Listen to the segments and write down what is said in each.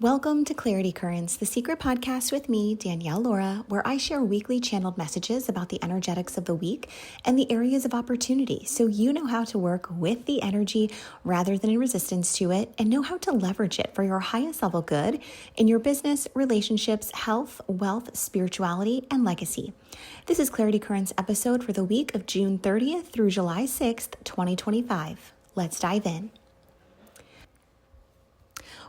Welcome to Clarity Currents, the secret podcast with me, Danielle Laura, where I share weekly channeled messages about the energetics of the week and the areas of opportunity so you know how to work with the energy rather than in resistance to it and know how to leverage it for your highest level good in your business, relationships, health, wealth, spirituality, and legacy. This is Clarity Currents episode for the week of June 30th through July 6th, 2025. Let's dive in.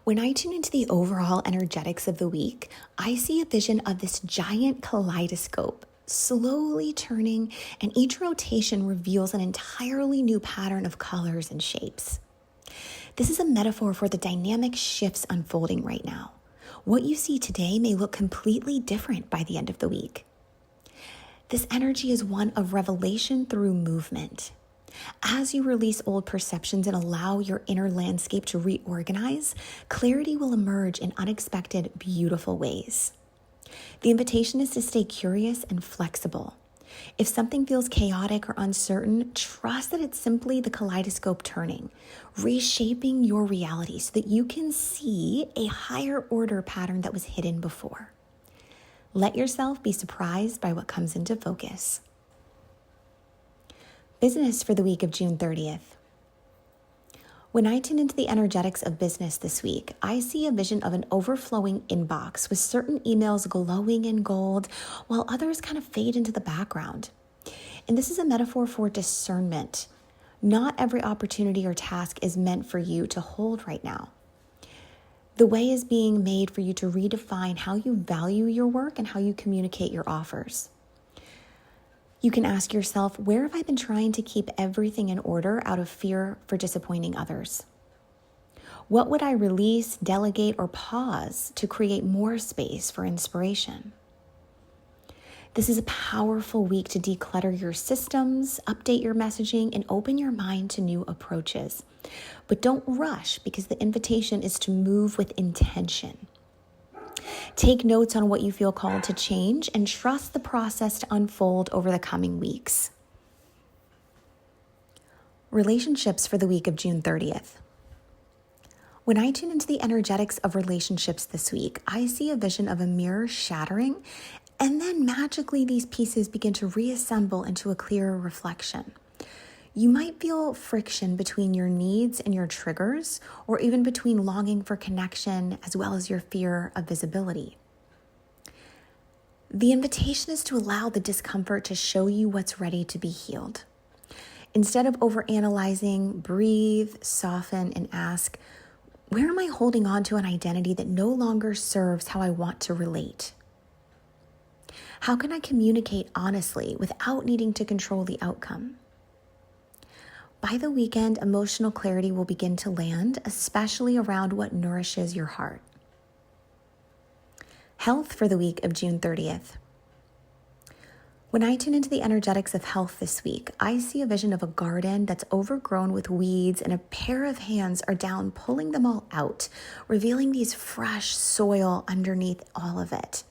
When I tune into the overall energetics of the week, I see a vision of this giant kaleidoscope slowly turning, and each rotation reveals an entirely new pattern of colors and shapes. This is a metaphor for the dynamic shifts unfolding right now. What you see today may look completely different by the end of the week. This energy is one of revelation through movement. As you release old perceptions and allow your inner landscape to reorganize, clarity will emerge in unexpected, beautiful ways. The invitation is to stay curious and flexible. If something feels chaotic or uncertain, trust that it's simply the kaleidoscope turning, reshaping your reality so that you can see a higher order pattern that was hidden before. Let yourself be surprised by what comes into focus. Business for the week of June 30th. When I tune into the energetics of business this week, I see a vision of an overflowing inbox with certain emails glowing in gold while others kind of fade into the background. And this is a metaphor for discernment. Not every opportunity or task is meant for you to hold right now. The way is being made for you to redefine how you value your work and how you communicate your offers. You can ask yourself, where have I been trying to keep everything in order out of fear for disappointing others? What would I release, delegate, or pause to create more space for inspiration? This is a powerful week to declutter your systems, update your messaging, and open your mind to new approaches. But don't rush, because the invitation is to move with intention. Take notes on what you feel called to change and trust the process to unfold over the coming weeks. Relationships for the week of June 30th. When I tune into the energetics of relationships this week, I see a vision of a mirror shattering, and then magically these pieces begin to reassemble into a clearer reflection. You might feel friction between your needs and your triggers, or even between longing for connection as well as your fear of visibility. The invitation is to allow the discomfort to show you what's ready to be healed. Instead of overanalyzing, breathe, soften, and ask, where am I holding on to an identity that no longer serves how I want to relate? How can I communicate honestly without needing to control the outcome? By the weekend, emotional clarity will begin to land, especially around what nourishes your heart. Health for the week of June 30th. When I tune into the energetics of health this week, I see a vision of a garden that's overgrown with weeds, and a pair of hands are down pulling them all out, revealing these fresh soil underneath all of it.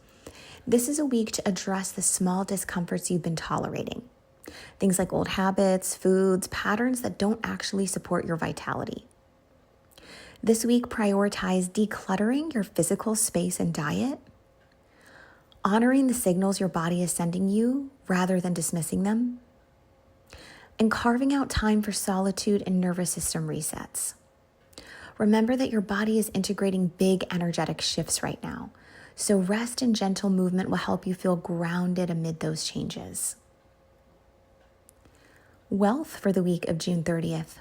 This is a week to address the small discomforts you've been tolerating. Things like old habits, foods, patterns that don't actually support your vitality. This week, prioritize decluttering your physical space and diet, honoring the signals your body is sending you rather than dismissing them, and carving out time for solitude and nervous system resets. Remember that your body is integrating big energetic shifts right now, so rest and gentle movement will help you feel grounded amid those changes. Wealth for the week of June 30th.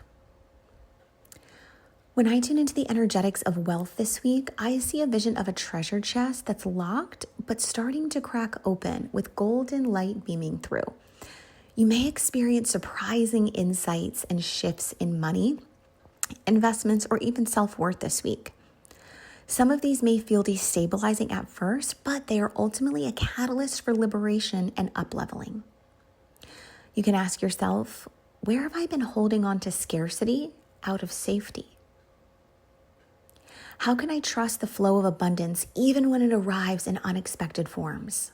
When I tune into the energetics of wealth this week, I see a vision of a treasure chest that's locked but starting to crack open with golden light beaming through. You may experience surprising insights and shifts in money, investments, or even self-worth this week. Some of these may feel destabilizing at first, but they are ultimately a catalyst for liberation and up-leveling. You can ask yourself, where have I been holding on to scarcity out of safety? How can I trust the flow of abundance even when it arrives in unexpected forms?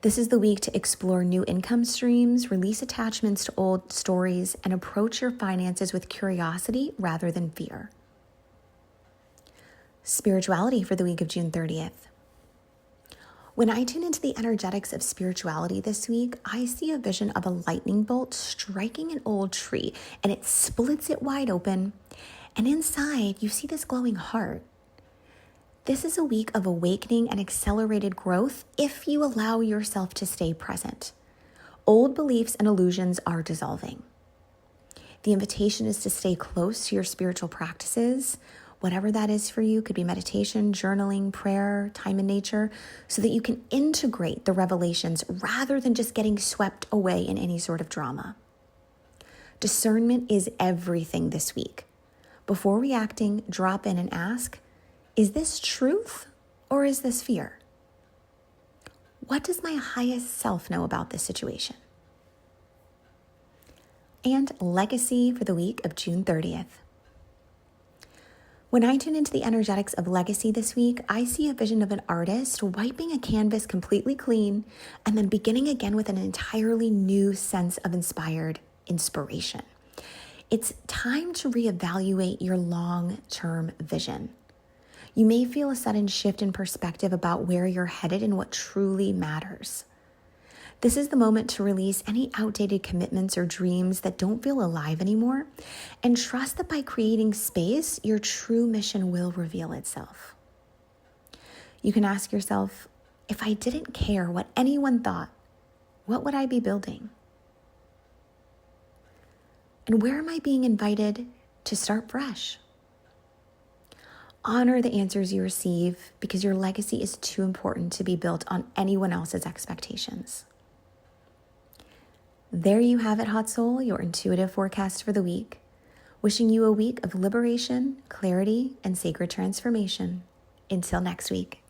This is the week to explore new income streams, release attachments to old stories, and approach your finances with curiosity rather than fear. Spirituality for the week of June 30th. When I tune into the energetics of spirituality this week, I see a vision of a lightning bolt striking an old tree, and it splits it wide open. And inside, you see this glowing heart. This is a week of awakening and accelerated growth if you allow yourself to stay present. Old beliefs and illusions are dissolving. The invitation is to stay close to your spiritual practices, whatever that is for you. Could be meditation, journaling, prayer, time in nature, so that you can integrate the revelations rather than just getting swept away in any sort of drama. Discernment is everything this week. Before reacting, drop in and ask, is this truth or is this fear? What does my highest self know about this situation? And legacy for the week of June 30th. When I tune into the energetics of legacy this week, I see a vision of an artist wiping a canvas completely clean and then beginning again with an entirely new sense of inspired inspiration. It's time to reevaluate your long-term vision. You may feel a sudden shift in perspective about where you're headed and what truly matters. This is the moment to release any outdated commitments or dreams that don't feel alive anymore, and trust that by creating space, your true mission will reveal itself. You can ask yourself, if I didn't care what anyone thought, what would I be building? And where am I being invited to start fresh? Honor the answers you receive because your legacy is too important to be built on anyone else's expectations. There you have it, Hot Soul, your intuitive forecast for the week. Wishing you a week of liberation, clarity, and sacred transformation. Until next week.